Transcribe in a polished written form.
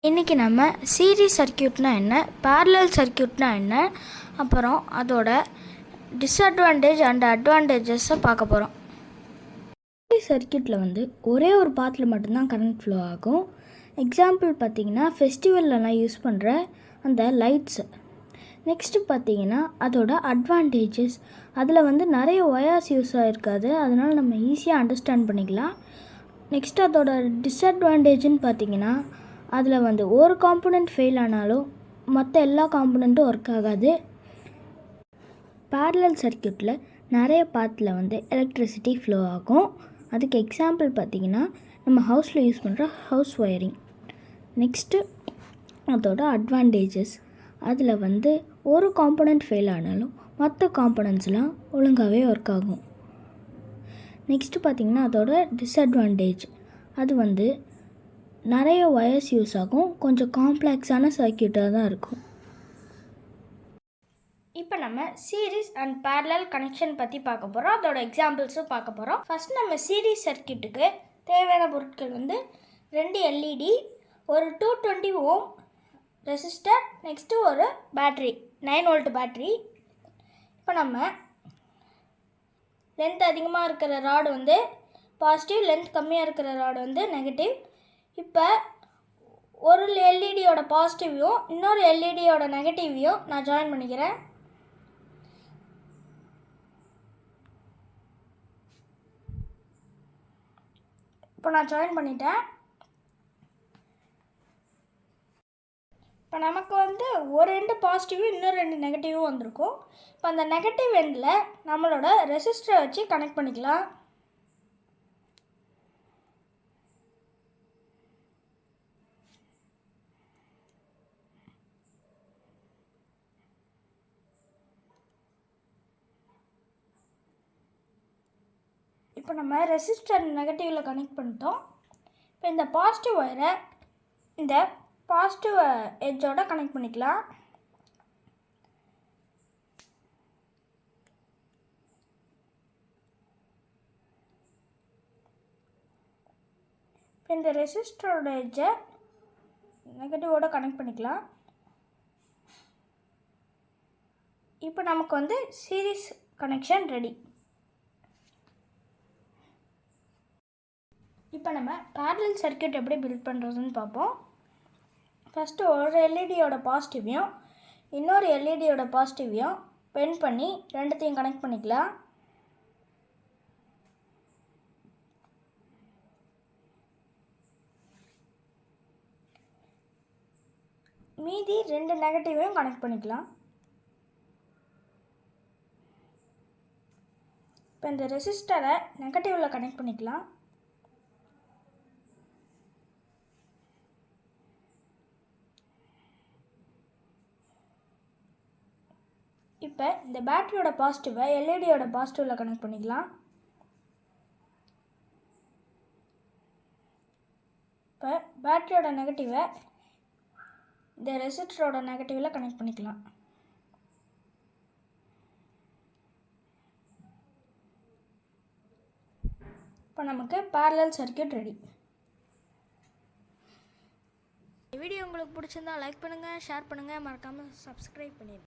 இன்றைக்கி நம்ம சீரிஸ் சர்க்கியூட்னா என்ன, பேரலல் சர்க்கியூட்னா என்ன, அப்புறம் அதோட டிஸ்அட்வான்டேஜ் அண்ட் அட்வான்டேஜஸை பார்க்க போகிறோம். சீரிஸ் சர்க்கியூட்டில் ஒரே ஒரு பாத்தில் மட்டும்தான் கரண்ட் ஃப்ளோ ஆகும். எக்ஸாம்பிள் பார்த்திங்கன்னா ஃபெஸ்டிவல்லலாம் யூஸ் பண்ணுற அந்த லைட்ஸு. நெக்ஸ்ட்டு பார்த்திங்கன்னா அதோட அட்வான்டேஜஸ், அதில் நிறைய ஒயர்ஸ் யூஸ் ஆகிருக்காது, அதனால் நம்ம ஈஸியாக அண்டர்ஸ்டாண்ட் பண்ணிக்கலாம். நெக்ஸ்ட் அதோட டிஸ்அட்வான்டேஜ்னு பார்த்திங்கன்னா அதில் ஒரு காம்பனண்ட் ஃபெயில் ஆனாலும் மற்ற எல்லா காம்பனண்ட்டும் ஒர்க் ஆகாது. பேரலல் சர்க்கியூட்டில் நிறைய பாத்தில் எலக்ட்ரிசிட்டி ஃப்ளோ ஆகும். அதுக்கு எக்ஸாம்பிள் பார்த்திங்கன்னா நம்ம ஹவுஸில் யூஸ் பண்ணுற ஹவுஸ் ஒயரிங். நெக்ஸ்ட்டு அதோட அட்வான்டேஜஸ், அதில் ஒரு காம்பனண்ட் ஃபெயில் ஆனாலும் மற்ற காம்பனண்ட்ஸ்லாம் ஒழுங்காகவே ஒர்க் ஆகும். நெக்ஸ்ட்டு பார்த்திங்கன்னா அதோட டிஸ்அட்வான்டேஜ், அது நிறைய ஒயர்ஸ் யூஸ் ஆகும், கொஞ்சம் காம்ப்ளெக்ஸான சர்க்கியூட்டாக தான் இருக்கும். இப்போ நம்ம சீரிஸ் அண்ட் பேரலல் கனெக்ஷன் பற்றி பார்க்க போகிறோம், அதோட எக்ஸாம்பிள்ஸும் பார்க்க போகிறோம். ஃபஸ்ட் நம்ம சீரிஸ் சர்க்கியூட்டுக்கு தேவையான பொருட்கள் 2 LED, ஒரு 220 ஓம் ரெசிஸ்டர், நெக்ஸ்ட்டு ஒரு பேட்ரி 9 வோல்ட் பேட்ரி. இப்போ நம்ம லென்த் அதிகமாக இருக்கிற ராடு பாசிட்டிவ், லென்த் கம்மியாக இருக்கிற ராடு நெகட்டிவ். இப்போ ஒரு எல்இடியோட பாசிட்டிவையும் இன்னொரு எல்இடியோட நெகட்டிவையும் நான் ஜாயின் பண்ணிக்கிறேன். இப்போ நான் ஜாயின் பண்ணிட்டேன். இப்போ நமக்கு ஒரு எண்டு பாசிட்டிவும் இன்னொரு 2 நெகட்டிவும் வந்திருக்கும். இப்போ அந்த நெகட்டிவ் எண்டில் நம்மளோட ரெசிஸ்டரை வச்சு கனெக்ட் பண்ணிக்கலாம். இப்போ நம்ம ரெசிஸ்டர் நெகட்டிவில் கனெக்ட் பண்ணிட்டோம். இப்போ இந்த பாசிட்டிவ் ஒயரை இந்த பாசிட்டிவ் எட்ஜோட கனெக்ட் பண்ணிக்கலாம். இப்போ இந்த ரெசிஸ்டரோட எட்ஜை நெகட்டிவோட கனெக்ட் பண்ணிக்கலாம். இப்போ நமக்கு சீரிஸ் கனெக்ஷன் ரெடி. இப்போ நம்ம பேரலல் சர்க்கியூட் எப்படி பில்ட் பண்ணுறதுன்னு பார்ப்போம். ஃபஸ்ட்டு ஒரு எல்இடியோட பாசிட்டிவையும் இன்னொரு எல்இடியோட பாசிட்டிவையும் பெண்ட் பண்ணி ரெண்டுத்தையும் கனெக்ட் பண்ணிக்கலாம். மீதி 2 நெகட்டிவையும் கனெக்ட் பண்ணிக்கலாம். இப்போ இந்த ரெசிஸ்டரை நெகட்டிவில் கனெக்ட் பண்ணிக்கலாம். இப்போ இந்த பேட்டரியோட பாசிட்டிவை எல்இடியோட பாசிட்டிவில் கனெக்ட் பண்ணிக்கலாம். இப்போ பேட்டரியோட நெகட்டிவை இந்த ரெசிஸ்டரோட நெகட்டிவில் கனெக்ட் பண்ணிக்கலாம். இப்போ நமக்கு பேரலல் சர்க்கியூட் ரெடி. வீடியோ உங்களுக்கு பிடிச்சிருந்தா லைக் பண்ணுங்கள், ஷேர் பண்ணுங்கள், மறக்காமல் சப்ஸ்கிரைப் பண்ணிடுங்க.